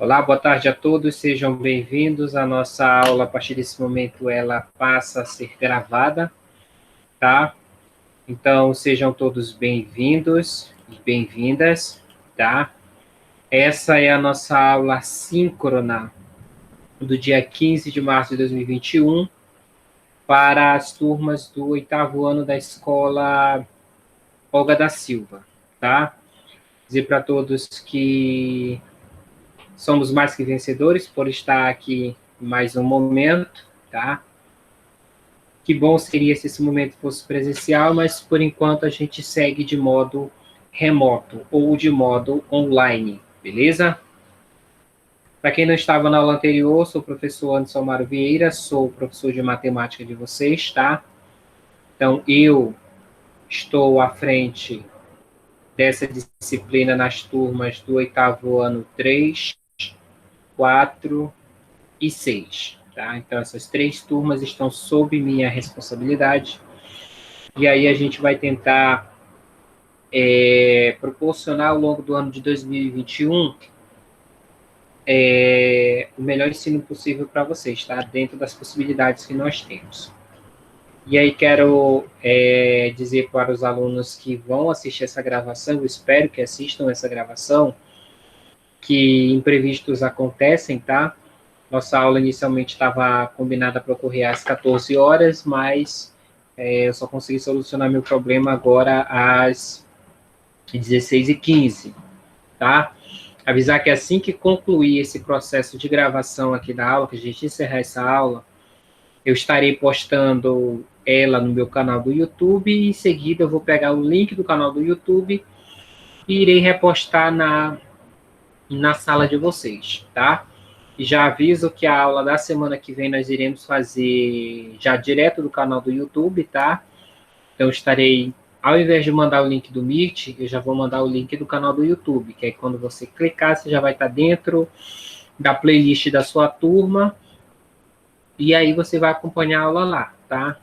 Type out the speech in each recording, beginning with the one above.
Olá, boa tarde a todos, sejam bem-vindos. A nossa aula, a partir desse momento, ela passa a ser gravada, tá? Então, sejam todos bem-vindos e bem-vindas, tá? Essa é a nossa aula síncrona do dia 15 de março de 2021 para as turmas do 8º ano da Escola Olga da Silva, tá? Dizer para todos que somos mais que vencedores por estar aqui mais um momento, tá? Que bom seria se esse momento fosse presencial, mas por enquanto a gente segue de modo remoto ou de modo online, beleza? Para quem não estava na aula anterior, sou o professor Anderson Amaro Vieira, sou professor de matemática de vocês, tá? Então, eu estou à frente dessa disciplina nas turmas do 8º ano 3, 4 e 6. Tá? Então, essas 3 turmas estão sob minha responsabilidade. E aí a gente vai tentar proporcionar ao longo do ano de 2021 o melhor ensino possível para vocês, tá? Dentro das possibilidades que nós temos. E aí quero dizer para os alunos que vão assistir essa gravação, eu espero que assistam essa gravação, que imprevistos acontecem, tá? Nossa aula inicialmente estava combinada para ocorrer às 14 horas, mas eu só consegui solucionar meu problema agora às 16h15, tá? Avisar que assim que concluir esse processo de gravação aqui da aula, que a gente encerrar essa aula, eu estarei postando ela no meu canal do YouTube e em seguida eu vou pegar o link do canal do YouTube e irei repostar na sala de vocês, tá? E já aviso que a aula da semana que vem nós iremos fazer já direto do canal do YouTube, tá? Então, estarei, ao invés de mandar o link do Meet, eu já vou mandar o link do canal do YouTube, que aí quando você clicar, você já vai estar dentro da playlist da sua turma, e aí você vai acompanhar a aula lá, tá?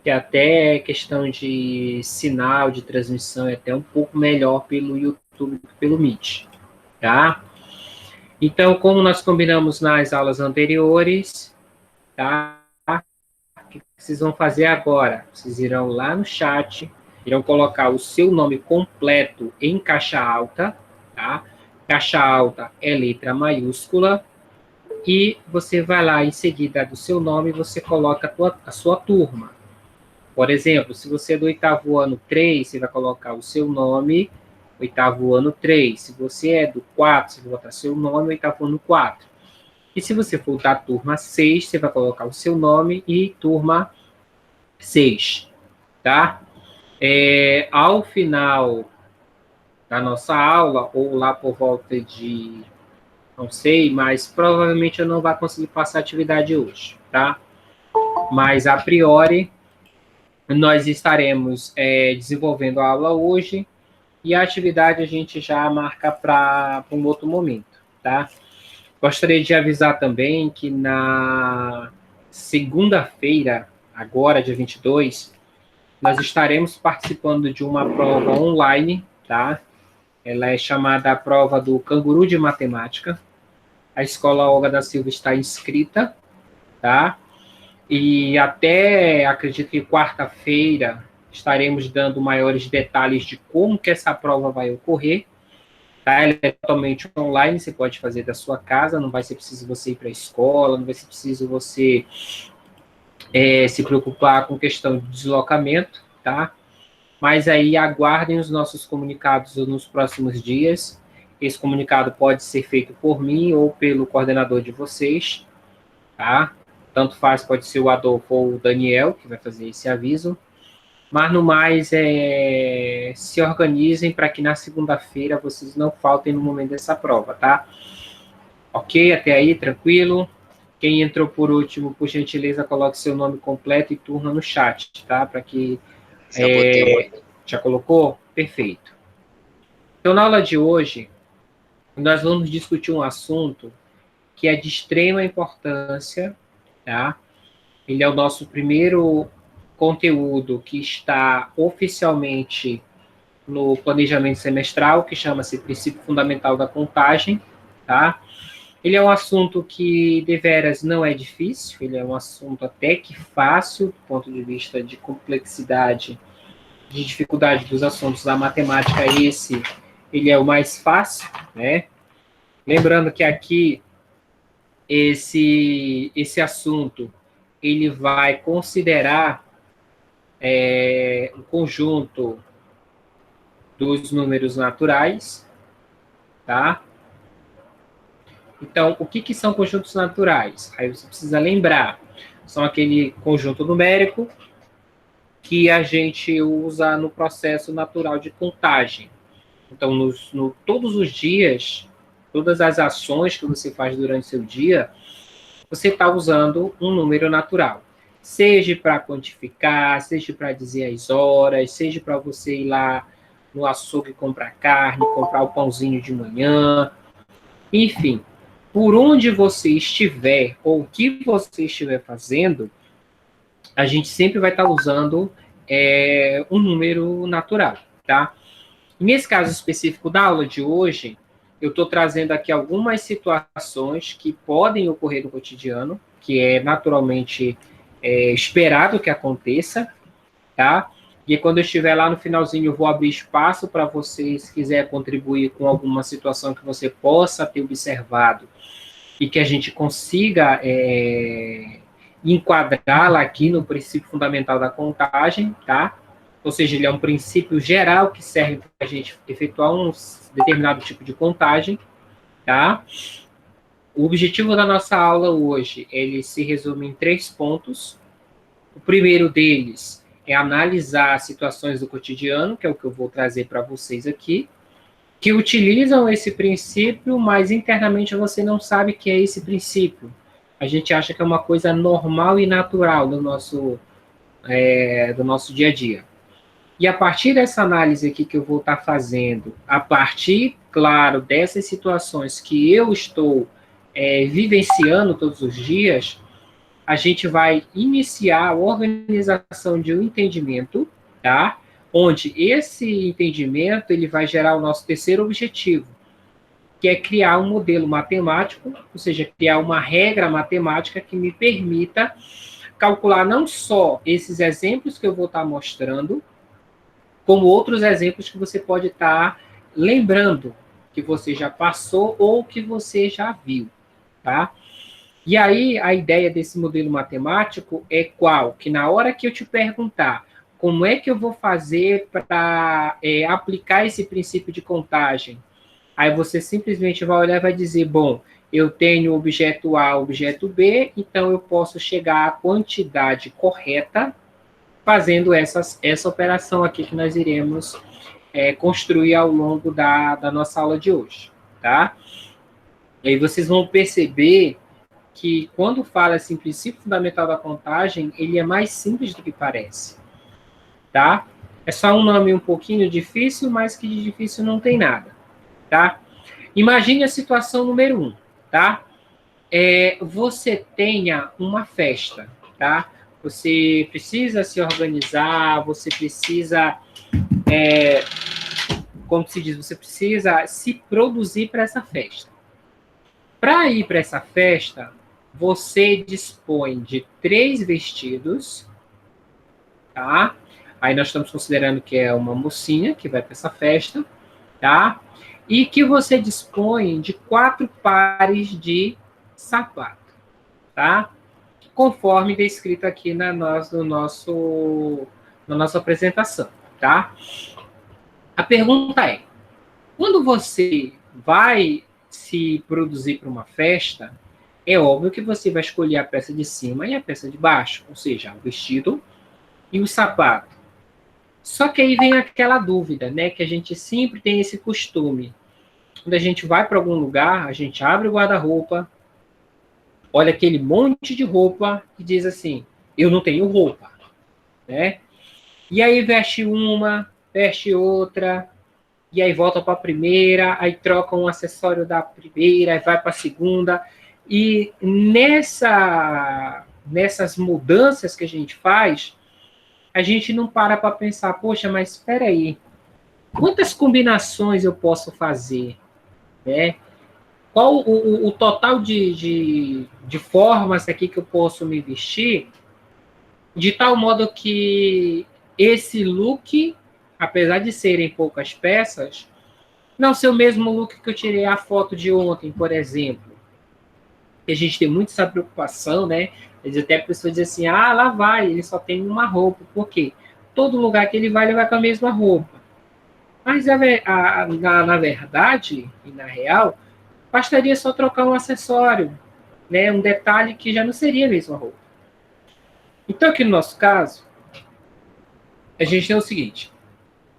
Que até questão de sinal, de transmissão, é até um pouco melhor pelo YouTube que pelo Meet, tá? Então, como nós combinamos nas aulas anteriores, tá? O que vocês vão fazer agora? Vocês irão lá no chat, irão colocar o seu nome completo em caixa alta, tá? Caixa alta é letra maiúscula, e você vai lá, em seguida do seu nome, você coloca a sua turma. Por exemplo, se você é do 8º ano 3, você vai colocar o seu nome, 8º ano 3. Se você é do 4, você vai botar seu nome, 8º ano 4. E se você for da turma 6, você vai colocar o seu nome e turma 6, tá? Ao final da nossa aula, ou lá por volta de, não sei, mas provavelmente eu não vou conseguir passar a atividade hoje, tá? Mas, a priori, nós estaremos desenvolvendo a aula hoje, e a atividade a gente já marca para um outro momento, tá? Gostaria de avisar também que na segunda-feira, agora, dia 22, nós estaremos participando de uma prova online, tá? Ela é chamada a prova do Canguru de Matemática. A Escola Olga da Silva está inscrita, tá? E até, acredito que quarta-feira, estaremos dando maiores detalhes de como que essa prova vai ocorrer, tá? Ela é totalmente online, você pode fazer da sua casa, não vai ser preciso você ir para a escola, não vai ser preciso você se preocupar com questão de deslocamento, tá? Mas aí aguardem os nossos comunicados nos próximos dias. Esse comunicado pode ser feito por mim ou pelo coordenador de vocês, tá? Tanto faz, pode ser o Adolfo ou o Daniel, que vai fazer esse aviso. Mas, no mais, se organizem para que na segunda-feira vocês não faltem no momento dessa prova, tá? Ok? Até aí, tranquilo? Quem entrou por último, por gentileza, coloque seu nome completo e turma no chat, tá? Para que... já colocou? Perfeito. Então, na aula de hoje, nós vamos discutir um assunto que é de extrema importância, tá? Ele é o nosso primeiro conteúdo que está oficialmente no planejamento semestral, que chama-se Princípio Fundamental da Contagem, tá? Ele é um assunto que, deveras, não é difícil, ele é um assunto até que fácil, do ponto de vista de complexidade, de dificuldade dos assuntos da matemática, ele é o mais fácil, né? Lembrando que aqui, esse assunto, ele vai considerar o conjunto dos números naturais, tá? Então, o que são conjuntos naturais? Aí você precisa lembrar. São aquele conjunto numérico que a gente usa no processo natural de contagem. Então, todos os dias, todas as ações que você faz durante seu dia, você está usando um número natural. Seja para quantificar, seja para dizer as horas, seja para você ir lá no açougue comprar carne, comprar o pãozinho de manhã, enfim, por onde você estiver, ou o que você estiver fazendo, a gente sempre vai estar usando um número natural, tá? Nesse caso específico da aula de hoje, eu estou trazendo aqui algumas situações que podem ocorrer no cotidiano, que é naturalmente esperado que aconteça, tá? E quando eu estiver lá no finalzinho, eu vou abrir espaço para vocês, se quiser contribuir com alguma situação que você possa ter observado e que a gente consiga enquadrá-la aqui no princípio fundamental da contagem, tá? Ou seja, ele é um princípio geral que serve para a gente efetuar um determinado tipo de contagem, tá? O objetivo da nossa aula hoje, ele se resume em 3 pontos. O primeiro deles é analisar situações do cotidiano, que é o que eu vou trazer para vocês aqui, que utilizam esse princípio, mas internamente você não sabe que é esse princípio. A gente acha que é uma coisa normal e natural do nosso dia a dia. E a partir dessa análise aqui que eu vou estar fazendo, a partir, claro, dessas situações que eu estou vivenciando todos os dias, a gente vai iniciar a organização de um entendimento, tá? Onde esse entendimento ele vai gerar o nosso terceiro objetivo, que é criar um modelo matemático, ou seja, criar uma regra matemática que me permita calcular não só esses exemplos que eu vou estar mostrando, como outros exemplos que você pode estar lembrando que você já passou ou que você já viu, tá? E aí, a ideia desse modelo matemático é qual? Que na hora que eu te perguntar como é que eu vou fazer para aplicar esse princípio de contagem, aí você simplesmente vai olhar e vai dizer, bom, eu tenho objeto A, objeto B, então eu posso chegar à quantidade correta fazendo essa operação aqui que nós iremos construir ao longo da nossa aula de hoje, tá? E aí vocês vão perceber que quando fala assim, princípio fundamental da contagem, ele é mais simples do que parece, tá? É só um nome um pouquinho difícil, mas que de difícil não tem nada, tá? Imagine a situação número 1, tá? Você tenha uma festa, tá? Você precisa se organizar, você precisa, como se diz, você precisa se produzir para essa festa. Para ir para essa festa, você dispõe de 3 vestidos, tá? Aí nós estamos considerando que é uma mocinha que vai para essa festa, tá? E que você dispõe de 4 pares de sapato, tá? Conforme descrito aqui na nossa apresentação, tá? A pergunta é, quando você vai se produzir para uma festa, é óbvio que você vai escolher a peça de cima e a peça de baixo, ou seja, o vestido e o sapato. Só que aí vem aquela dúvida, né? Que a gente sempre tem esse costume. Quando a gente vai para algum lugar, a gente abre o guarda-roupa, olha aquele monte de roupa e diz assim, eu não tenho roupa, né? E aí veste uma, veste outra, e aí volta para a primeira, aí troca um acessório da primeira, aí vai para a segunda. E nessas mudanças que a gente faz, a gente não para pensar, poxa, mas espera aí, quantas combinações eu posso fazer, né? qual o total de formas aqui que eu posso me vestir, de tal modo que esse look, apesar de serem poucas peças, não ser o mesmo look que eu tirei a foto de ontem, por exemplo. A gente tem muito essa preocupação, né? Até a pessoa diz assim, ah, lá vai, ele só tem uma roupa. Por quê? Todo lugar que ele vai com a mesma roupa. Mas, na verdade, e na real, bastaria só trocar um acessório, né? Um detalhe que já não seria a mesma roupa. Então, aqui no nosso caso, a gente tem o seguinte,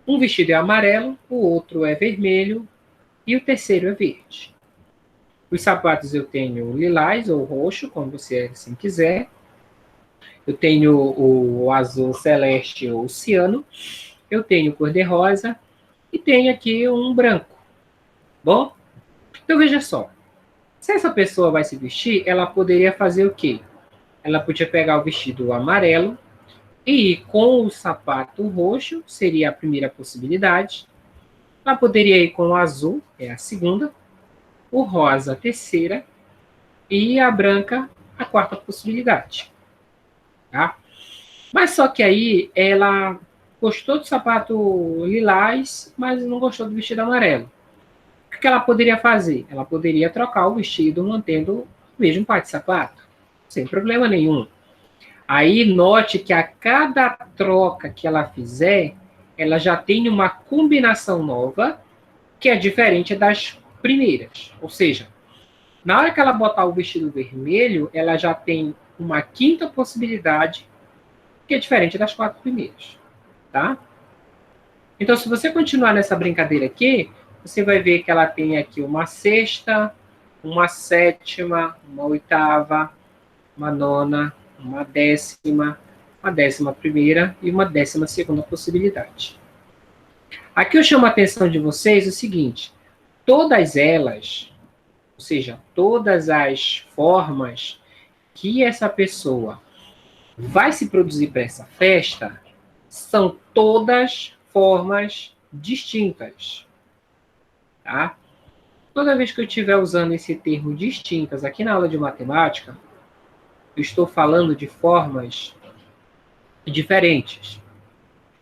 um vestido é amarelo, o outro é vermelho e o terceiro é verde. Os sapatos eu tenho lilás ou roxo, como você assim quiser. Eu tenho o azul celeste ou ciano. Eu tenho cor-de-rosa e tenho aqui um branco. Bom, então veja só. Se essa pessoa vai se vestir, ela poderia fazer o quê? Ela podia pegar o vestido amarelo e ir com o sapato roxo, seria a primeira possibilidade. Ela poderia ir com o azul, é a segunda. O rosa, a terceira. E a branca, a quarta possibilidade. Tá? Mas só que aí ela gostou do sapato lilás, mas não gostou do vestido amarelo. O que ela poderia fazer? Ela poderia trocar o vestido mantendo o mesmo par de sapato, sem problema nenhum. Aí note que a cada troca que ela fizer, ela já tem uma combinação nova que é diferente das primeiras. Ou seja, na hora que ela botar o vestido vermelho, ela já tem uma quinta possibilidade que é diferente das quatro primeiras, tá? Então, se você continuar nessa brincadeira aqui, você vai ver que ela tem aqui uma sexta, uma sétima, uma oitava, uma nona, uma 11ª e uma 12ª possibilidade. Aqui eu chamo a atenção de vocês o seguinte, todas elas, ou seja, todas as formas que essa pessoa vai se produzir para essa festa, são todas formas distintas. Tá? Toda vez que eu estiver usando esse termo distintas aqui na aula de matemática, eu estou falando de formas diferentes.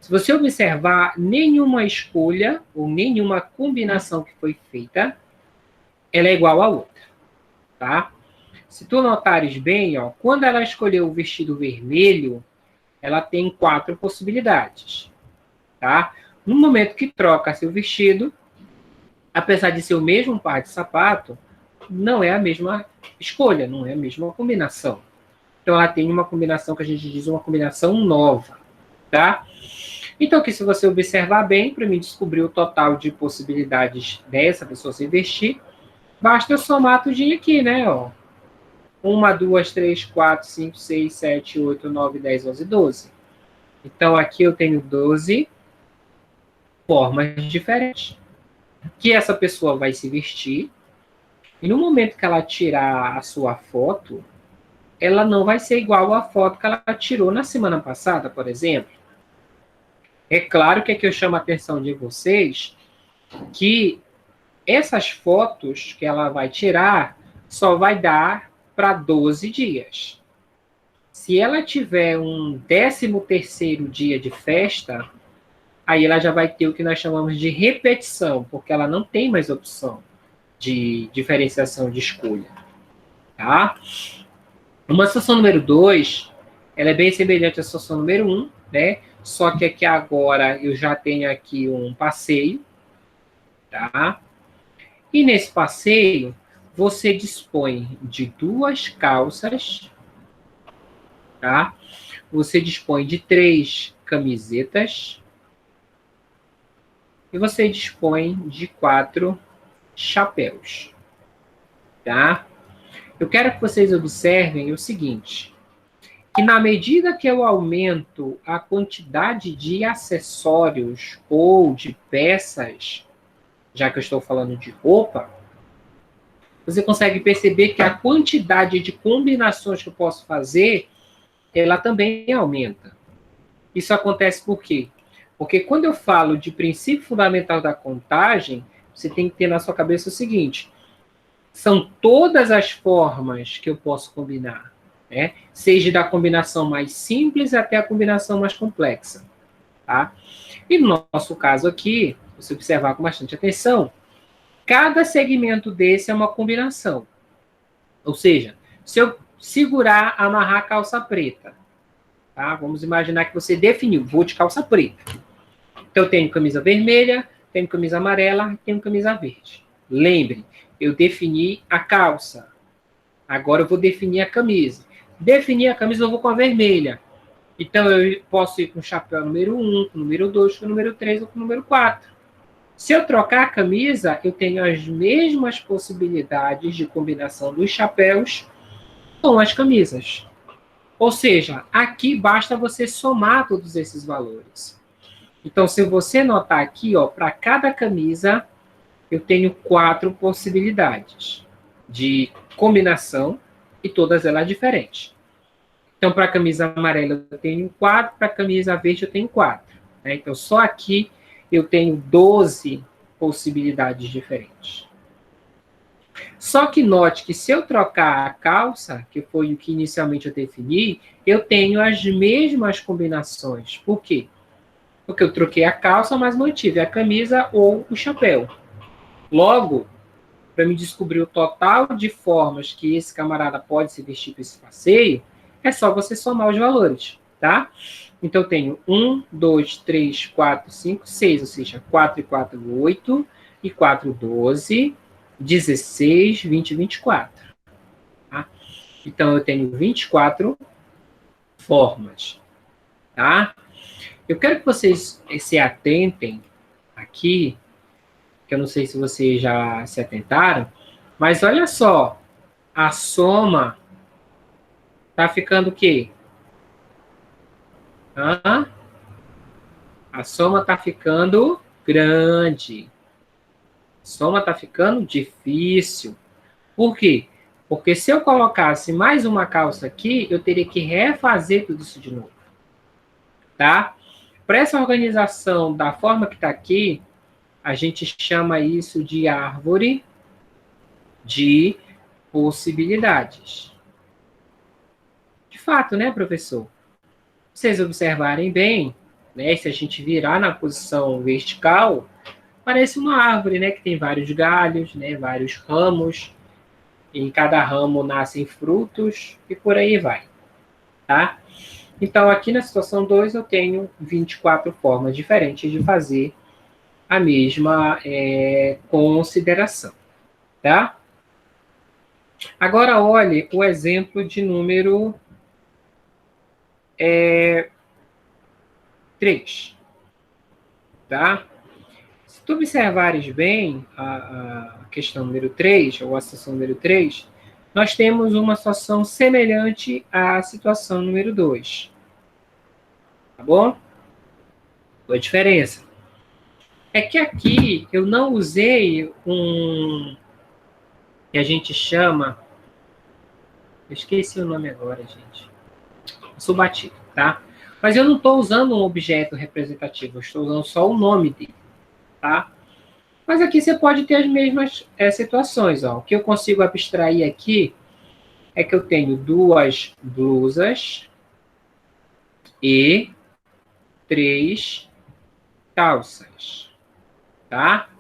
Se você observar, nenhuma escolha ou nenhuma combinação que foi feita, ela é igual à outra. Tá? Se tu notares bem, ó, quando ela escolheu o vestido vermelho, ela tem 4 possibilidades. Tá? No momento que troca seu vestido, apesar de ser o mesmo par de sapato, não é a mesma escolha, não é a mesma combinação. Então, ela tem uma combinação que a gente diz uma combinação nova. Tá? Então, aqui, se você observar bem, para mim descobrir o total de possibilidades dessa pessoa se vestir, basta eu somar tudinho aqui, né? Ó. 1, 2, 3, 4, 5, 6, 7, 8, 9, 10, 11, 12. Então, aqui eu tenho 12 formas diferentes que essa pessoa vai se vestir. E no momento que ela tirar a sua foto, ela não vai ser igual à foto que ela tirou na semana passada, por exemplo. É claro que aqui eu chamo a atenção de vocês que essas fotos que ela vai tirar só vai dar para 12 dias. Se ela tiver um 13º dia de festa, aí ela já vai ter o que nós chamamos de repetição, porque ela não tem mais opção de diferenciação de escolha. Tá? Uma situação número 2, ela é bem semelhante à situação número 1, né? Só que aqui agora eu já tenho aqui um passeio, tá? E nesse passeio, você dispõe de 2 calças, tá? Você dispõe de 3 camisetas e você dispõe de 4 chapéus, tá? Eu quero que vocês observem o seguinte, que na medida que eu aumento a quantidade de acessórios ou de peças, já que eu estou falando de roupa, você consegue perceber que a quantidade de combinações que eu posso fazer, ela também aumenta. Isso acontece por quê? Porque quando eu falo de princípio fundamental da contagem, você tem que ter na sua cabeça o seguinte, são todas as formas que eu posso combinar, né? Seja da combinação mais simples até a combinação mais complexa, tá? E no nosso caso aqui, se observar com bastante atenção, cada segmento desse é uma combinação. Ou seja, se eu segurar, amarrar a calça preta, tá? Vamos imaginar que você definiu, vou de calça preta. Então, eu tenho camisa vermelha, tenho camisa amarela, tenho camisa verde. Lembre, eu defini a calça. Agora eu vou definir a camisa. Definir a camisa, eu vou com a vermelha. Então, eu posso ir com o chapéu número 1, com o número 2, com o número 3 ou com o número 4. Se eu trocar a camisa, eu tenho as mesmas possibilidades de combinação dos chapéus com as camisas. Ou seja, aqui basta você somar todos esses valores. Então, se você notar aqui, para cada camisa, eu tenho 4 possibilidades de combinação e todas elas diferentes. Então, para a camisa amarela eu tenho 4, para a camisa verde eu tenho 4. Né? Então, só aqui eu tenho 12 possibilidades diferentes. Só que note que se eu trocar a calça, que foi o que inicialmente eu defini, eu tenho as mesmas combinações. Por quê? Porque eu troquei a calça, mas mantive a camisa ou o chapéu. Logo, para me descobrir o total de formas que esse camarada pode se vestir para esse passeio, é só você somar os valores, tá? Então, eu tenho 1, 2, 3, 4, 5, 6, ou seja, 4 e 4, 8, e 4, 12, 16, 20 e 24. Tá? Então, eu tenho 24 formas, tá? Eu quero que vocês se atentem aqui, que eu não sei se vocês já se atentaram, mas olha só, a soma tá ficando o quê? A soma tá ficando grande. A soma tá ficando difícil. Por quê? Porque se eu colocasse mais uma calça aqui, eu teria que refazer tudo isso de novo. Tá? Para essa organização da forma que está aqui, a gente chama isso de árvore de possibilidades. De fato, né, professor? Se vocês observarem bem, né, se a gente virar na posição vertical, parece uma árvore, né, que tem vários galhos, né, vários ramos. Em cada ramo nascem frutos e por aí vai. Tá? Então, aqui na situação 2, eu tenho 24 formas diferentes de fazer a mesma consideração. Tá? Agora, olhe o exemplo de número 3. Tá? Se tu observares bem a questão número 3, ou a situação número 3, nós temos uma situação semelhante à situação número 2. Tá bom? A diferença é que aqui eu não usei que a gente chama... Eu esqueci o nome agora, gente. Eu sou batido, tá? Mas eu não estou usando um objeto representativo, eu estou usando só o nome dele, tá? Mas aqui você pode ter as mesmas situações, ó. O que eu consigo abstrair aqui é que eu tenho 2 blusas e 3 calças, tá?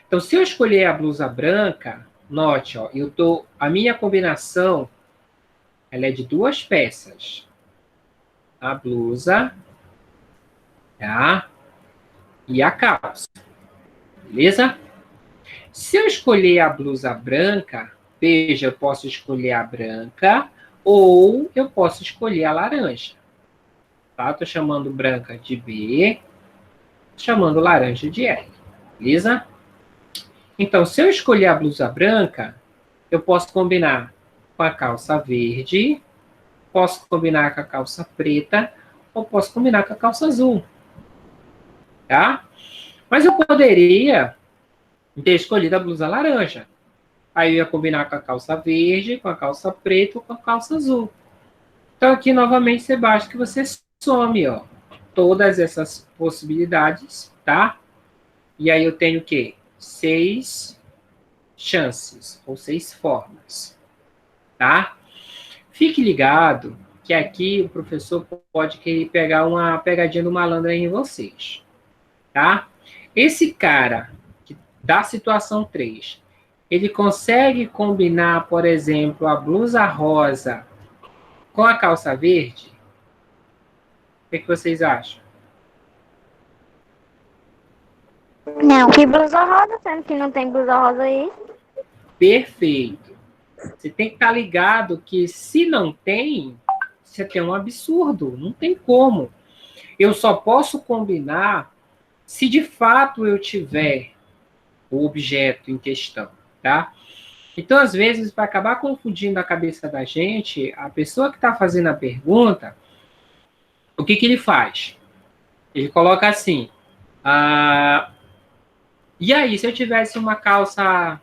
Então, se eu escolher a blusa branca, note, ó, a minha combinação ela é de 2 peças. A blusa, tá? E a calça. Beleza? Se eu escolher a blusa branca, veja, eu posso escolher a branca ou eu posso escolher a laranja. Tá? Estou chamando branca de B, chamando laranja de L. Beleza? Então, se eu escolher a blusa branca, eu posso combinar com a calça verde, posso combinar com a calça preta, ou posso combinar com a calça azul. Tá? Mas eu poderia ter escolhido a blusa laranja. Aí eu ia combinar com a calça verde, com a calça preta ou com a calça azul. Então, aqui, novamente, você basta que você some, ó, todas essas possibilidades, tá? E aí eu tenho o quê? 6 chances, ou 6 formas, tá? Fique ligado que aqui o professor pode querer pegar uma pegadinha do malandro aí em vocês, tá? Esse cara da situação 3, ele consegue combinar, por exemplo, a blusa rosa com a calça verde? O que vocês acham? Não, que blusa rosa, sendo que não tem blusa rosa aí. Perfeito. Você tem que estar ligado que se não tem, você tem um absurdo. Não tem como. Eu só posso combinar se de fato eu tiver o objeto em questão, tá? Então, às vezes, para acabar confundindo a cabeça da gente, a pessoa que está fazendo a pergunta, o que ele faz? Ele coloca assim, e aí, se eu tivesse uma calça,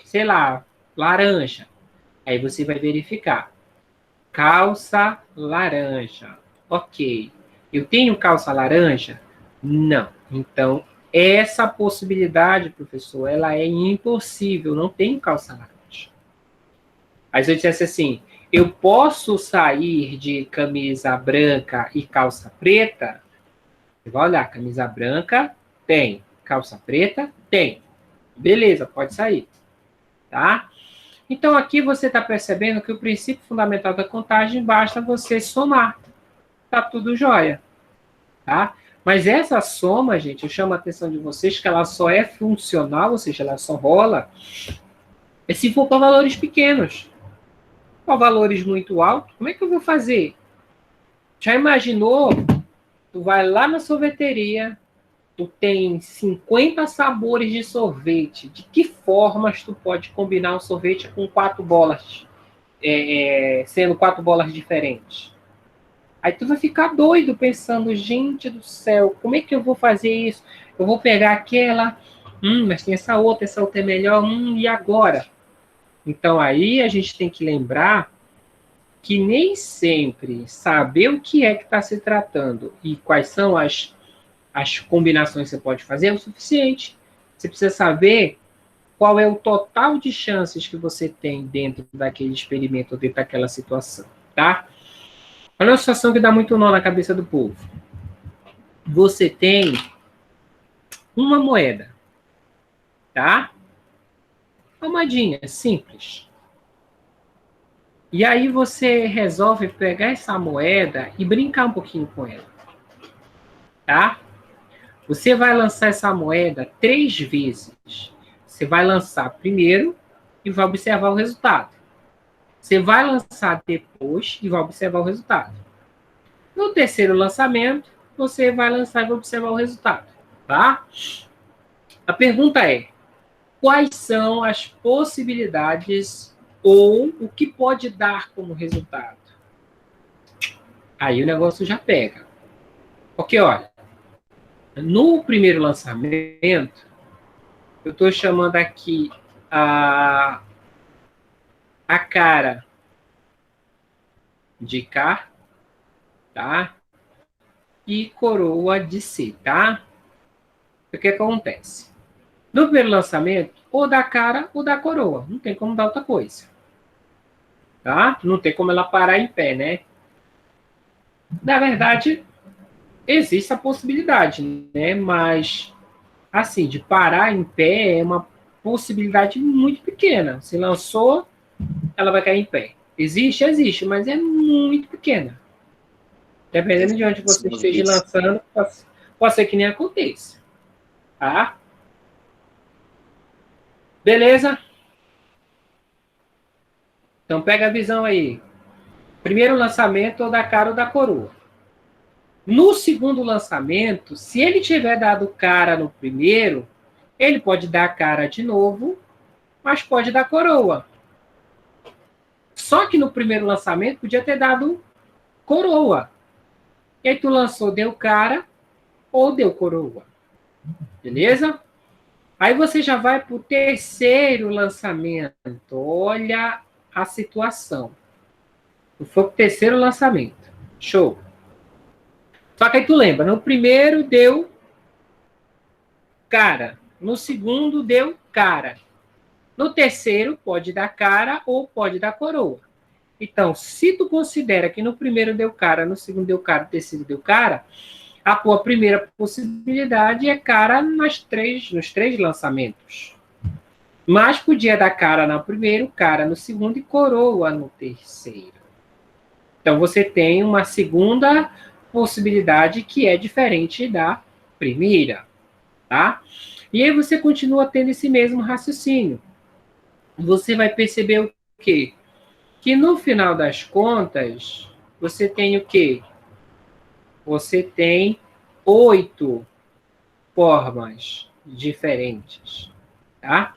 sei lá, laranja, aí você vai verificar. Calça laranja. Ok. Eu tenho calça laranja? Não. Então, essa possibilidade, professor, ela é impossível. Não tenho calça laranja. Aí se eu dissesse assim, eu posso sair de camisa branca e calça preta? Você vai olhar, camisa branca, tem. Calça preta, tem. Beleza, pode sair. Tá? Então, aqui você está percebendo que o princípio fundamental da contagem basta você somar. Tá tudo jóia. Tá? Mas essa soma, gente, eu chamo a atenção de vocês que ela só é funcional, ou seja, ela só rola, se for para valores pequenos. Para valores muito altos, como é que eu vou fazer? Já imaginou? Tu vai lá na sorveteria, tu tem 50 sabores de sorvete. De que formas tu pode combinar um sorvete com 4 bolas? Sendo 4 bolas diferentes. Aí tu vai ficar doido pensando, gente do céu, como é que eu vou fazer isso? Eu vou pegar aquela, mas tem essa outra é melhor, e agora? Então aí a gente tem que lembrar que nem sempre saber o que é que está se tratando e quais são as combinações que você pode fazer é o suficiente. Você precisa saber qual é o total de chances que você tem dentro daquele experimento, dentro daquela situação, tá? Olha uma situação que dá muito nó na cabeça do povo. Você tem uma moeda, tá? Uma moedinha simples. E aí você resolve pegar essa moeda e brincar um pouquinho com ela, tá? Você vai lançar essa moeda 3 vezes. Você vai lançar primeiro e vai observar o resultado. Você vai lançar depois e vai observar o resultado. No terceiro lançamento, você vai lançar e vai observar o resultado, tá? A pergunta é, quais são as possibilidades ou o que pode dar como resultado? Aí o negócio já pega. Porque, olha, no primeiro lançamento, eu estou chamando aqui a cara de cá, tá? E coroa de C, tá? O que acontece? No primeiro lançamento, ou da cara ou da coroa. Não tem como dar outra coisa. Tá? Não tem como ela parar em pé, né? Na verdade, existe a possibilidade, né? Mas, assim, de parar em pé é uma possibilidade muito pequena. Se lançou, ela vai cair em pé. Existe? Existe, mas é muito pequena. Dependendo de onde você esteja lançando, pode ser que nem aconteça. Tá? Beleza? Então pega a visão aí. Primeiro lançamento ou da cara ou da coroa. No segundo lançamento, se ele tiver dado cara no primeiro, ele pode dar cara de novo, mas pode dar coroa. Só que no primeiro lançamento podia ter dado coroa. E aí tu lançou, deu cara ou deu coroa. Beleza? Aí você já vai para o terceiro lançamento. Olha a situação. Foi para o terceiro lançamento. Show. Só que aí tu lembra, no primeiro deu cara. No segundo deu cara. No terceiro, pode dar cara ou pode dar coroa. Então, se tu considera que no primeiro deu cara, no segundo deu cara, no terceiro deu cara, a tua primeira possibilidade é cara nos três lançamentos. Mas podia dar cara no primeiro, cara no segundo e coroa no terceiro. Então, você tem uma segunda possibilidade que é diferente da primeira, tá? E aí você continua tendo esse mesmo raciocínio. Você vai perceber o quê? Que no final das contas, você tem o quê? Você tem 8 formas diferentes, tá?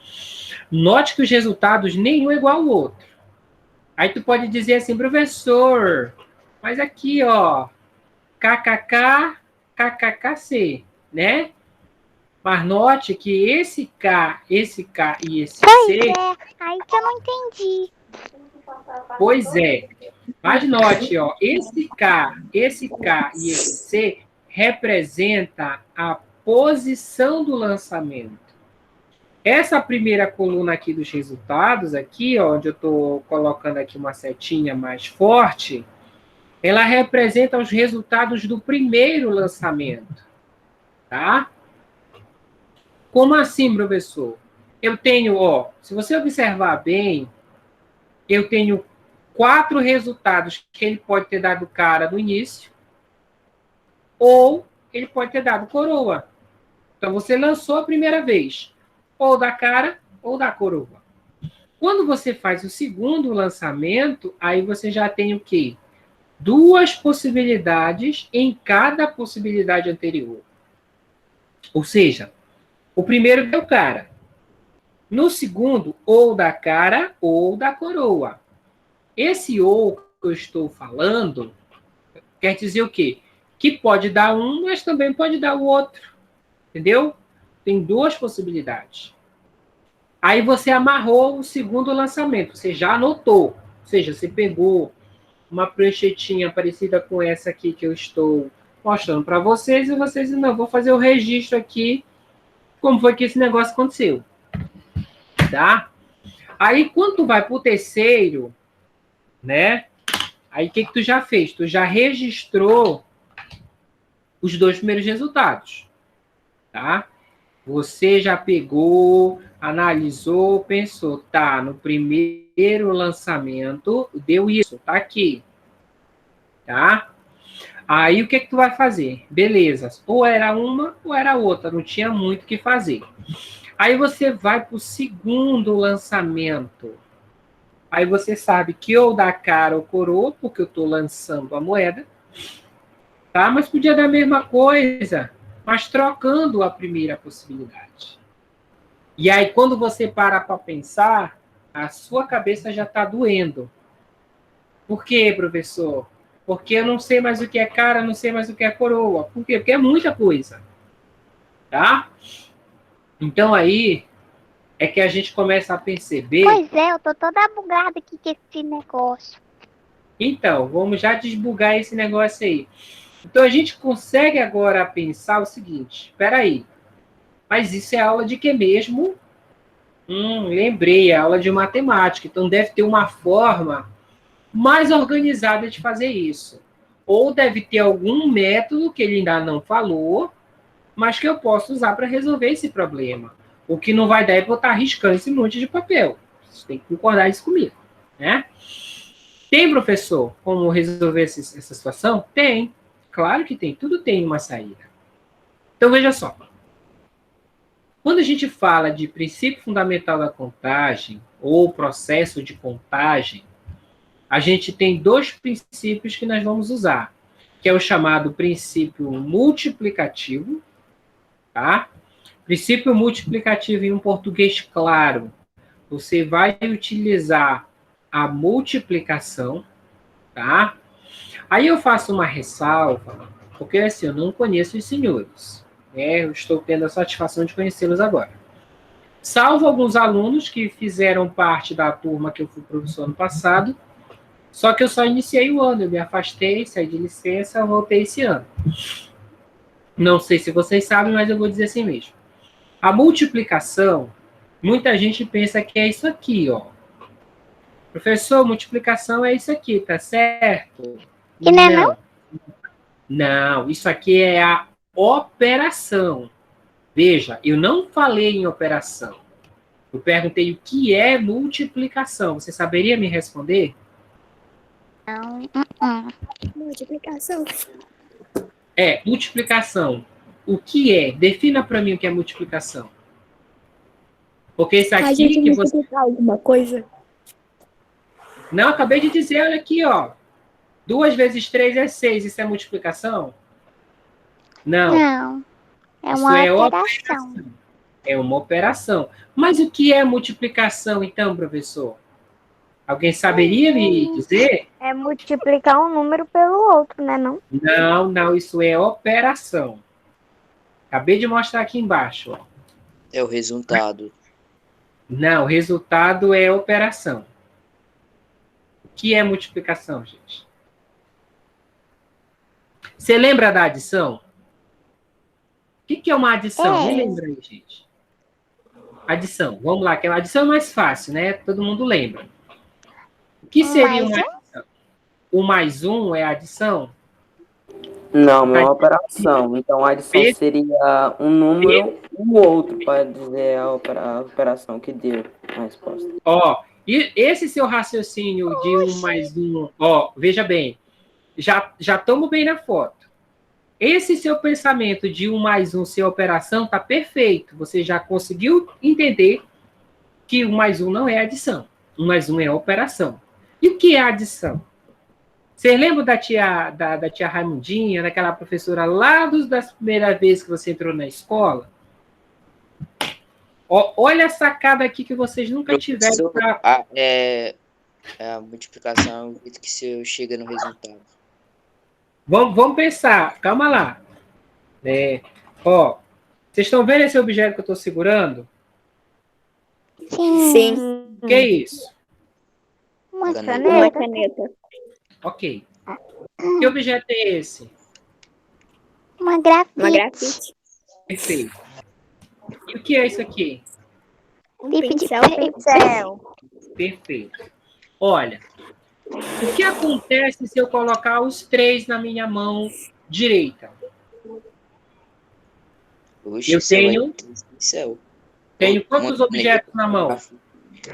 Note que os resultados nenhum é igual ao outro. Aí tu pode dizer assim, professor, mas aqui, ó, KKK, KKKC, né? Mas note que esse K e esse Pois C... é, aí que eu não entendi. Pois é. Mas note, ó, esse K e esse C representa a posição do lançamento. Essa primeira coluna aqui dos resultados, aqui, ó, onde eu estou colocando aqui uma setinha mais forte, ela representa os resultados do primeiro lançamento, tá? Como assim, professor? Eu tenho, ó, se você observar bem, eu tenho 4 resultados que ele pode ter dado cara no início, ou ele pode ter dado coroa. Então, você lançou a primeira vez, ou da cara, ou da coroa. Quando você faz o segundo lançamento, aí você já tem o quê? 2 possibilidades em cada possibilidade anterior. Ou seja, o primeiro deu cara. No segundo, ou da cara, ou da coroa. Esse ou que eu estou falando quer dizer o quê? Que pode dar um, mas também pode dar o outro. Entendeu? Tem 2 possibilidades. Aí você amarrou o segundo lançamento, você já anotou. Ou seja, você pegou uma pranchetinha parecida com essa aqui que eu estou mostrando para vocês, e vocês não, vou fazer o registro aqui, como foi que esse negócio aconteceu. Tá? Aí, quando tu vai para o terceiro, né? Aí, o que tu já fez? Tu já registrou os 2 primeiros resultados, tá? Você já pegou, analisou, pensou, tá, no primeiro lançamento deu isso, tá aqui, tá? Aí o que tu vai fazer? Beleza, ou era uma ou era outra, não tinha muito o que fazer. Aí você vai para o segundo lançamento. Aí você sabe que ou dá cara ou coroa, porque eu estou lançando a moeda, tá? Mas podia dar a mesma coisa, mas trocando a primeira possibilidade. E aí, quando você para pensar, a sua cabeça já está doendo. Por quê, professor? Porque eu não sei mais o que é cara, não sei mais o que é coroa. Por quê? Porque é muita coisa. Tá? Então, aí é que a gente começa a perceber... Pois é, eu tô toda bugada aqui com esse negócio. Então, vamos já desbugar esse negócio aí. Então, a gente consegue agora pensar o seguinte. Espera aí. Mas isso é aula de quê mesmo? Lembrei, é aula de matemática. Então, deve ter uma forma mais organizada de fazer isso. Ou deve ter algum método que ele ainda não falou, mas que eu posso usar para resolver esse problema. O que não vai dar é botar arriscando esse monte de papel. Você tem que concordar isso comigo, né? Tem, professor, como resolver essa situação? Tem. Claro que tem. Tudo tem uma saída. Então, veja só. Quando a gente fala de princípio fundamental da contagem, ou processo de contagem, a gente tem 2 princípios que nós vamos usar, que é o chamado princípio multiplicativo, tá? Princípio multiplicativo em um português claro, você vai utilizar a multiplicação, tá? Aí eu faço uma ressalva, porque assim, eu não conheço os senhores, né? Eu estou tendo a satisfação de conhecê-los agora. Salvo alguns alunos que fizeram parte da turma que eu fui professor ano passado, só que eu só iniciei o ano, eu me afastei, saí de licença, voltei esse ano. Não sei se vocês sabem, mas eu vou dizer assim mesmo. A multiplicação, Muita gente pensa que é isso aqui, ó. Professor, multiplicação é isso aqui, tá certo? E não é não? Não, isso aqui é a operação. Veja, eu não falei em operação. Eu perguntei o que é multiplicação. Você saberia me responder? Não. Multiplicação. Multiplicação. O que é? Defina para mim o que é multiplicação. Porque isso A aqui gente que você... multiplicar alguma coisa. Não, acabei de dizer, olha aqui, ó. 2 vezes 3 é 6. Isso é multiplicação? Não. Não. É Isso uma é operação. É uma operação. Mas o que é multiplicação, então, professor? Alguém saberia me dizer? É multiplicar um número pelo outro, né, não? Não, isso é operação. Acabei de mostrar aqui embaixo, ó. É o resultado. Não, resultado é operação. O que é multiplicação, gente? Você lembra da adição? O que é uma adição? Me lembra aí, gente. Adição, vamos lá, que a adição é mais fácil, né? Todo mundo lembra. O que seria uma adição? O mais um é adição? Não, é uma operação. Então, a adição seria um número e o outro para dizer a operação que deu a resposta. Ó, e esse seu raciocínio de 1 mais 1, ó, veja bem, já estamos bem na foto. Esse seu pensamento de 1 mais 1 ser operação tá perfeito. Você já conseguiu entender que 1 mais 1 não é adição. 1 mais 1 é operação. E o que é adição? Você lembra da tia Raimundinha, daquela professora lá das primeiras vezes que você entrou na escola? Ó, olha a sacada aqui que vocês nunca tiveram. A multiplicação é o jeito que você chega no resultado. Vamos pensar, calma lá. Ó, vocês estão vendo esse objeto que eu estou segurando? Sim. O que é isso? Uma Uma caneta. caneta. Ok. Que objeto é esse? Uma grafite. Uma grafite. Perfeito. E o que é isso aqui? Um Tipo de pincel. pincel. Perfeito. Olha, o que acontece se eu colocar os 3 na minha mão direita? Oxe, Eu tenho pincel. quantos objetos na mão?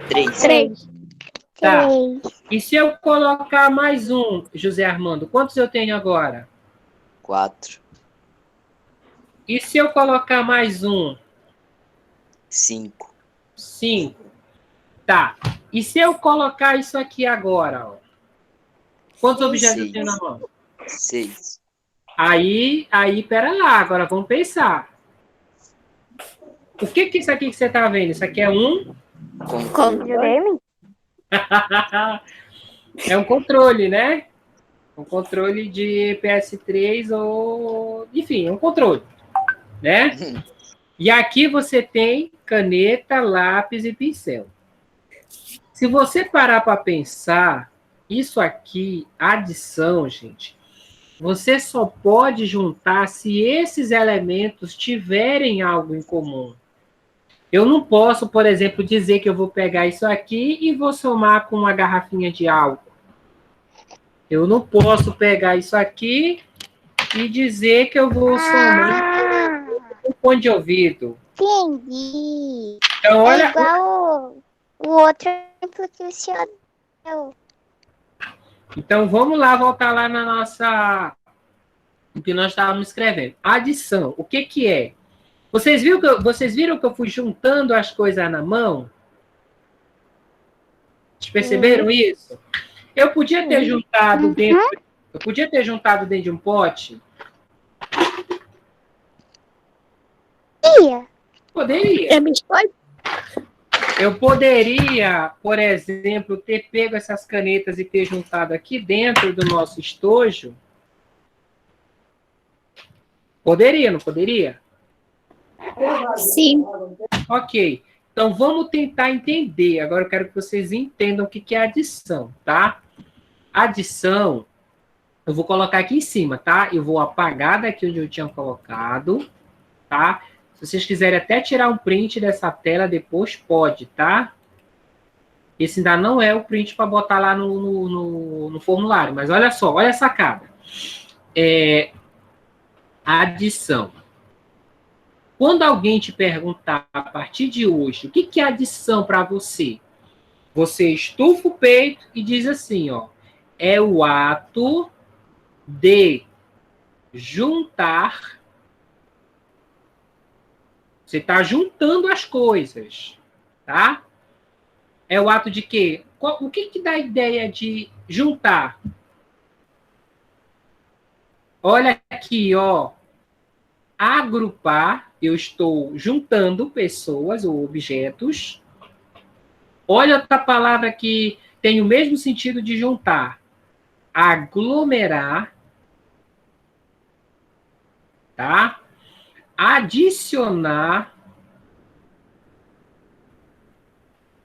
3. Tá. E se eu colocar mais um, José Armando, quantos eu tenho agora? 4. E se eu colocar mais um? 5. 5. Tá. E se eu colocar isso aqui agora, ó? Quantos objetos eu tenho na mão? 6. Aí, pera lá, agora vamos pensar. O que é isso aqui que você está vendo? Isso aqui é um... Videogame? É um controle, né? Um controle de PS3 ou... Enfim, é um controle, né? E aqui você tem caneta, lápis e pincel. Se você parar para pensar, isso aqui, adição, gente, você só pode juntar se esses elementos tiverem algo em comum. Eu não posso, por exemplo, dizer que eu vou pegar isso aqui e vou somar com uma garrafinha de álcool. Eu não posso pegar isso aqui e dizer que eu vou somar com um fone de ouvido. Entendi. Então, olha... É igual o outro que o senhor deu. Então, vamos lá, voltar lá na nossa... O que nós estávamos escrevendo. Adição. O que é? Vocês viram que eu fui juntando as coisas na mão? Vocês perceberam isso? Eu podia ter juntado dentro... Eu podia ter juntado dentro de um pote? Poderia. É biscoito? Eu poderia, por exemplo, ter pego essas canetas e ter juntado aqui dentro do nosso estojo. Poderia, não poderia? Sim. Ok. Então, vamos tentar entender. Agora, eu quero que vocês entendam o que é adição, tá? Adição, eu vou colocar aqui em cima, tá? Eu vou apagar daqui onde eu tinha colocado, tá? Se vocês quiserem até tirar um print dessa tela depois, pode, tá? Esse ainda não é o print para botar lá no formulário, mas olha só, olha a sacada. Adição. Quando alguém te perguntar a partir de hoje, o que é adição para você? Você estufa o peito e diz assim, ó, é o ato de juntar. Você está juntando as coisas, tá? É o ato de quê? O que dá a ideia de juntar? Olha aqui, ó. Agrupar, eu estou juntando pessoas ou objetos. Olha outra palavra que tem o mesmo sentido de juntar. Aglomerar. Tá? Adicionar.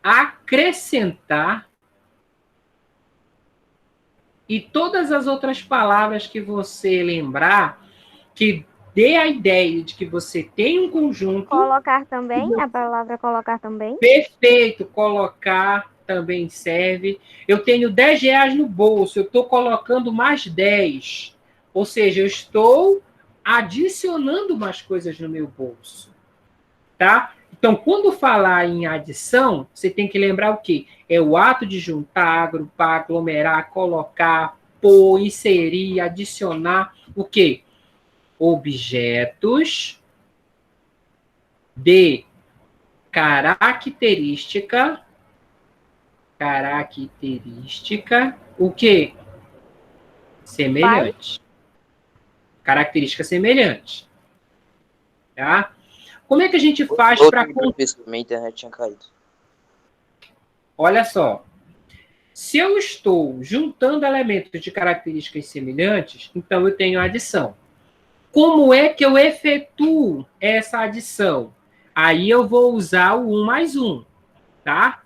Acrescentar. E todas as outras palavras que você lembrar, que dê a ideia de que você tem um conjunto. Colocar também, a palavra colocar também. Perfeito, colocar também serve. Eu tenho 10 reais no bolso, eu estou colocando mais 10. Ou seja, eu estou adicionando mais coisas no meu bolso. Tá? Então, quando falar em adição, você tem que lembrar o quê? É o ato de juntar, agrupar, aglomerar, colocar, pôr, inserir, adicionar, o quê? Objetos de característica, o quê? Semelhante. Característica semelhante. Tá? Como é que a gente faz para... Minha internet tinha caído. Olha só. Se eu estou juntando elementos de características semelhantes, então eu tenho adição. Como é que eu efetuo essa adição? Aí eu vou usar o 1 mais 1, tá?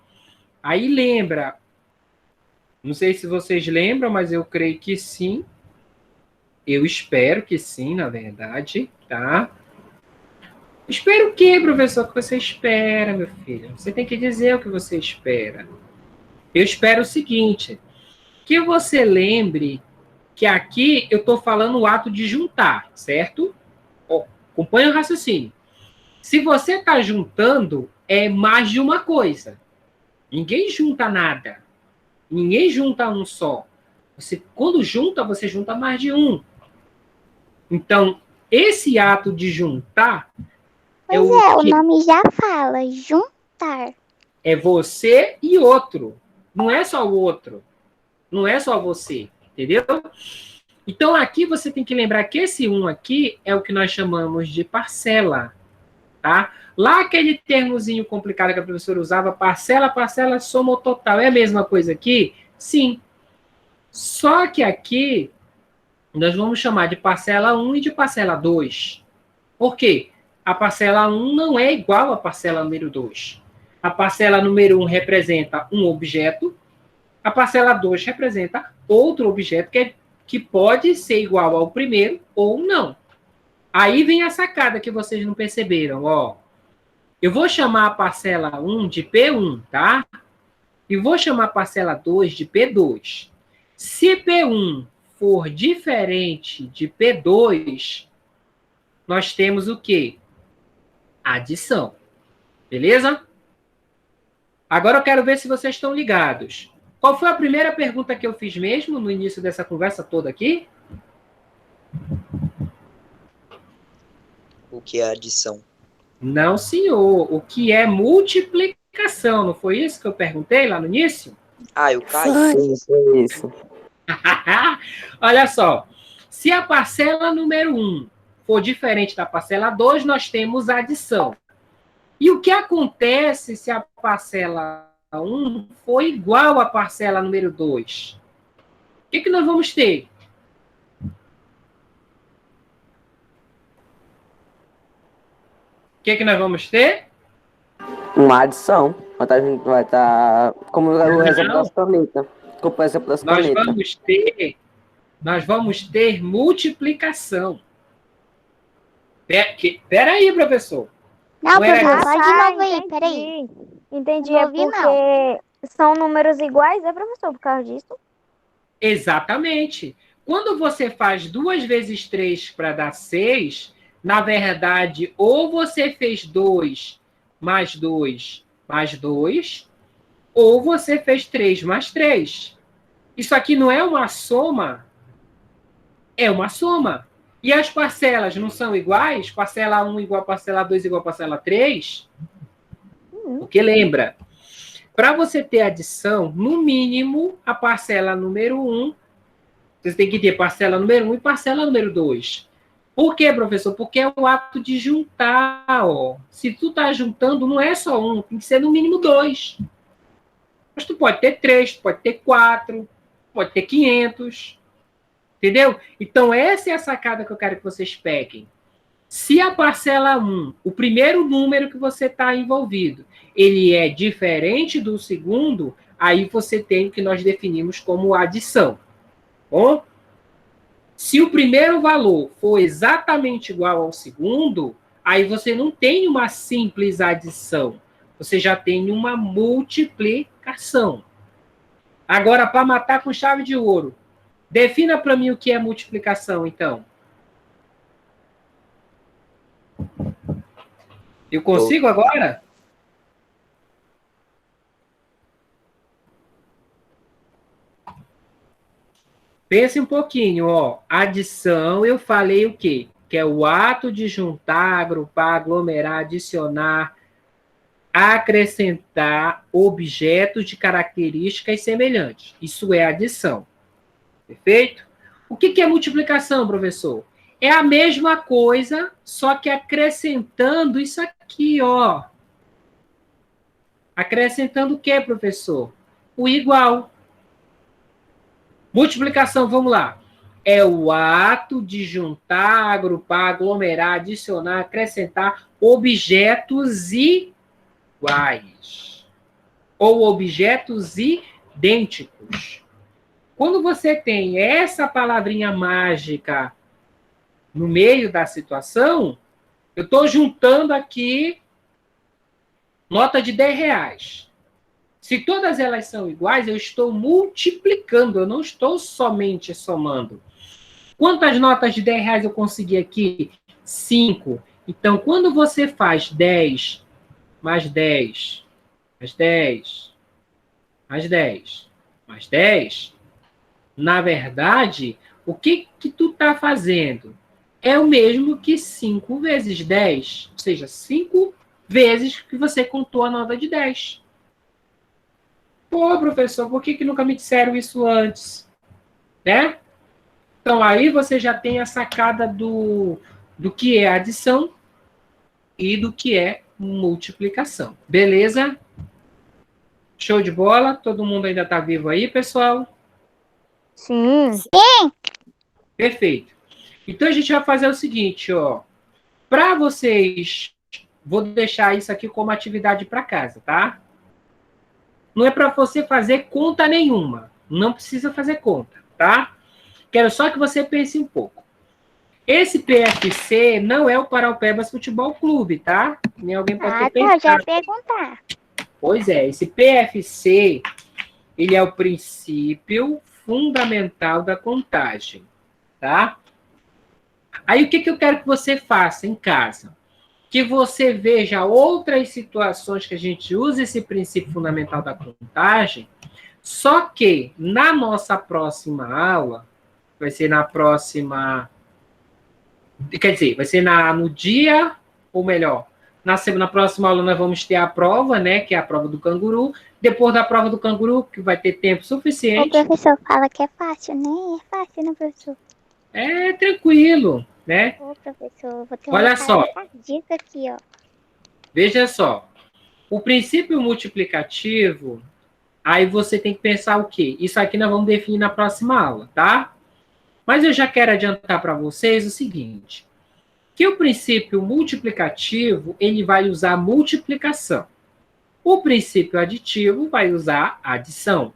Aí lembra, não sei se vocês lembram, mas eu creio que sim. Eu espero que sim, na verdade, tá? Espero o quê, professor? O que você espera, meu filho? Você tem que dizer o que você espera. Eu espero o seguinte, que você lembre que aqui eu estou falando o ato de juntar, certo? Acompanha o raciocínio. Se você está juntando, é mais de uma coisa. Ninguém junta nada. Ninguém junta um só. Quando junta, você junta mais de um. Então, esse ato de juntar... o nome já fala, juntar. É você e outro. Não é só o outro. Não é só você. Entendeu? Então, aqui você tem que lembrar que esse 1 aqui é o que nós chamamos de parcela. Tá? Lá aquele termozinho complicado que a professora usava, parcela, soma ou total. É a mesma coisa aqui? Sim. Só que aqui nós vamos chamar de parcela 1 e de parcela 2. Por quê? A parcela 1 não é igual à parcela número 2. A parcela número 1 representa um objeto, a parcela 2 representa outro objeto que pode ser igual ao primeiro ou não. Aí vem a sacada que vocês não perceberam. Ó. Eu vou chamar a parcela 1 de P1, tá? E vou chamar a parcela 2 de P2. Se P1 for diferente de P2, nós temos o quê? Adição. Beleza? Agora eu quero ver se vocês estão ligados. Qual foi a primeira pergunta que eu fiz mesmo no início dessa conversa toda aqui? O que é adição? Não, senhor. O que é multiplicação? Não foi isso que eu perguntei lá no início? Eu caí. Foi isso. Olha só. Se a parcela número 1 for diferente da parcela 2, nós temos adição. E o que acontece se a parcela 1 for igual à parcela número 2? O que nós vamos ter? O que nós vamos ter? Uma adição. Vai estar como o exemplo das canetas. Como o exemplo das canetas. Nós vamos ter multiplicação. Espera aí, professor. Não, Ou era professor, adição? só de novo aí, peraí. Entendi, Não é ouvi, porque são números iguais, é, professor, por causa disso? Exatamente. Quando você faz 2 vezes 3 para dar 6, na verdade, ou você fez 2 mais 2 mais 2, ou você fez 3 mais 3. Isso aqui não é uma soma, é uma soma. E as parcelas não são iguais? Parcela 1 igual a parcela 2 igual a parcela 3? Porque lembra, para você ter adição, no mínimo, a parcela número 1, você tem que ter parcela número 1 e parcela número 2. Por quê, professor? Porque é o ato de juntar. Ó. Se tu tá juntando, não é só 1, tem que ser no mínimo 2. Mas tu pode ter 3, tu pode ter 4, pode ter 500. Entendeu? Então, essa é a sacada que eu quero que vocês peguem. Se a parcela 1, o primeiro número que você está envolvido, ele é diferente do segundo, aí você tem o que nós definimos como adição. Bom? Se o primeiro valor for exatamente igual ao segundo, aí você não tem uma simples adição, você já tem uma multiplicação. Agora, para matar com chave de ouro, defina para mim o que é multiplicação, então. Eu consigo agora? Pense um pouquinho, ó. Adição, eu falei o quê? Que é o ato de juntar, agrupar, aglomerar, adicionar, acrescentar objetos de características semelhantes. Isso é adição. Perfeito? O que é multiplicação, professor? É a mesma coisa, só que acrescentando isso aqui, ó. Acrescentando o que, professor? O igual. Multiplicação, vamos lá. É o ato de juntar, agrupar, aglomerar, adicionar, acrescentar objetos iguais. Ou objetos idênticos. Quando você tem essa palavrinha mágica no meio da situação, eu estou juntando aqui nota de R$10. Se todas elas são iguais, eu estou multiplicando, eu não estou somente somando. Quantas notas de R$10 eu consegui aqui? 5. Então, quando você faz 10 mais 10, mais 10, mais 10, mais 10, na verdade, o que tu está fazendo? É o mesmo que 5 vezes 10, ou seja, 5 vezes que você contou a nota de 10. Pô, professor, por que nunca me disseram isso antes? Né? Então, aí você já tem a sacada do que é adição e do que é multiplicação. Beleza? Show de bola? Todo mundo ainda está vivo aí, pessoal? Sim. Perfeito. Então, a gente vai fazer o seguinte, ó. Para vocês, vou deixar isso aqui como atividade para casa, tá? Não é para você fazer conta nenhuma. Não precisa fazer conta, tá? Quero só que você pense um pouco. Esse PFC não é o Paraupebas Futebol Clube, tá? Nem alguém pode ter pensado. Eu já ia perguntar. Pois é, esse PFC, ele é o princípio fundamental da contagem, tá? Aí, o que eu quero que você faça em casa? Que você veja outras situações que a gente usa esse princípio fundamental da contagem, só que na nossa próxima aula, vai ser na próxima... Quer dizer, vai ser no dia, ou melhor, na próxima aula nós vamos ter a prova, né, que é a prova do canguru. Depois da prova do canguru, que vai ter tempo suficiente... O professor fala que é fácil, né? É fácil, né, professor? É tranquilo, né? Ô, professor, vou ter Olha uma só. cardíaca aqui, ó. Veja só. O princípio multiplicativo, aí você tem que pensar o quê? Isso aqui nós vamos definir na próxima aula, tá? Mas eu já quero adiantar para vocês o seguinte, que o princípio multiplicativo, ele vai usar multiplicação. O princípio aditivo vai usar adição.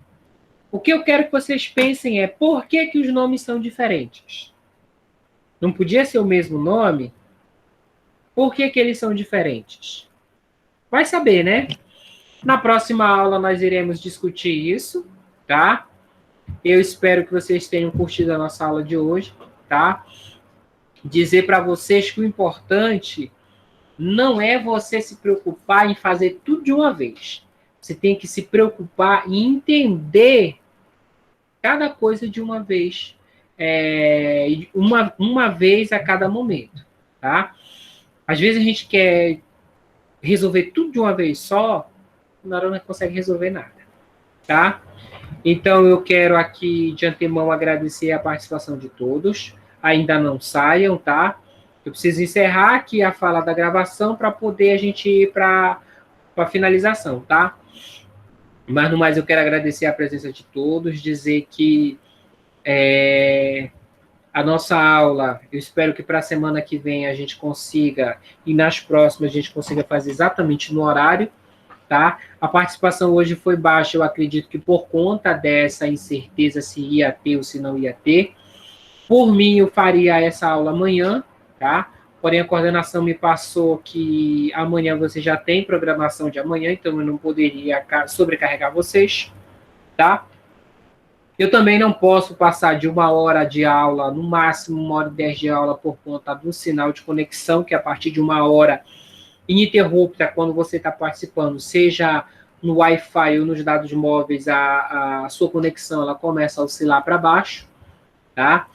O que eu quero que vocês pensem é por que os nomes são diferentes? Não podia ser o mesmo nome? Por que eles são diferentes? Vai saber, né? Na próxima aula nós iremos discutir isso, tá? Eu espero que vocês tenham curtido a nossa aula de hoje, tá? Dizer para vocês que o importante não é você se preocupar em fazer tudo de uma vez. Você tem que se preocupar em entender cada coisa de uma vez, uma vez a cada momento, tá? Às vezes a gente quer resolver tudo de uma vez só, na hora não consegue resolver nada, tá? Então eu quero aqui de antemão agradecer a participação de todos. Ainda não saiam, tá? Eu preciso encerrar aqui a fala da gravação para poder a gente ir para a finalização, tá? Mas no mais eu quero agradecer a presença de todos, dizer que a nossa aula, eu espero que para a semana que vem a gente consiga, e nas próximas a gente consiga fazer exatamente no horário, tá? A participação hoje foi baixa, eu acredito que por conta dessa incerteza se ia ter ou se não ia ter. Por mim, eu faria essa aula amanhã, tá? Porém, a coordenação me passou que amanhã você já tem programação de amanhã, então eu não poderia sobrecarregar vocês, tá? Eu também não posso passar de 1 hora de aula, no máximo 1h10 de aula, por conta do sinal de conexão, que a partir de 1 hora ininterrupta, quando você está participando, seja no Wi-Fi ou nos dados móveis, a sua conexão ela começa a oscilar para baixo, tá?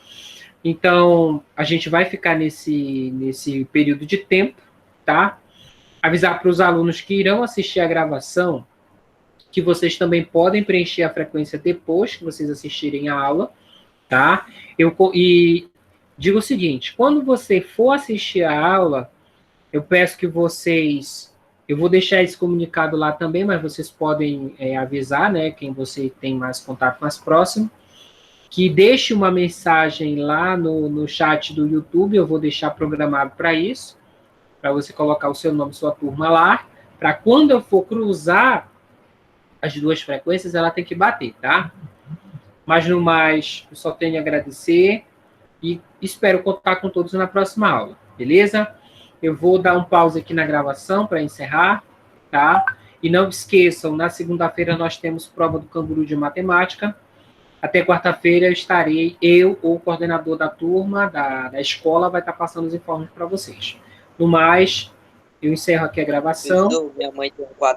Então, a gente vai ficar nesse período de tempo, tá? Avisar para os alunos que irão assistir a gravação que vocês também podem preencher a frequência depois que vocês assistirem a aula, tá? E digo o seguinte, quando você for assistir a aula, eu peço que vocês... Eu vou deixar esse comunicado lá também, mas vocês podem avisar, né? Quem você tem mais contato mais próximo, que deixe uma mensagem lá no chat do YouTube, eu vou deixar programado para isso, para você colocar o seu nome e sua turma lá, para quando eu for cruzar as duas frequências, ela tem que bater, tá? Mas no mais, eu só tenho a agradecer e espero contar com todos na próxima aula, beleza? Eu vou dar um pause aqui na gravação para encerrar, tá? E não esqueçam, na segunda-feira nós temos prova do Canguru de Matemática. Até quarta-feira eu ou o coordenador da turma, da escola, vai estar passando os informes para vocês. No mais, eu encerro aqui a gravação. Minha mãe tem um quadro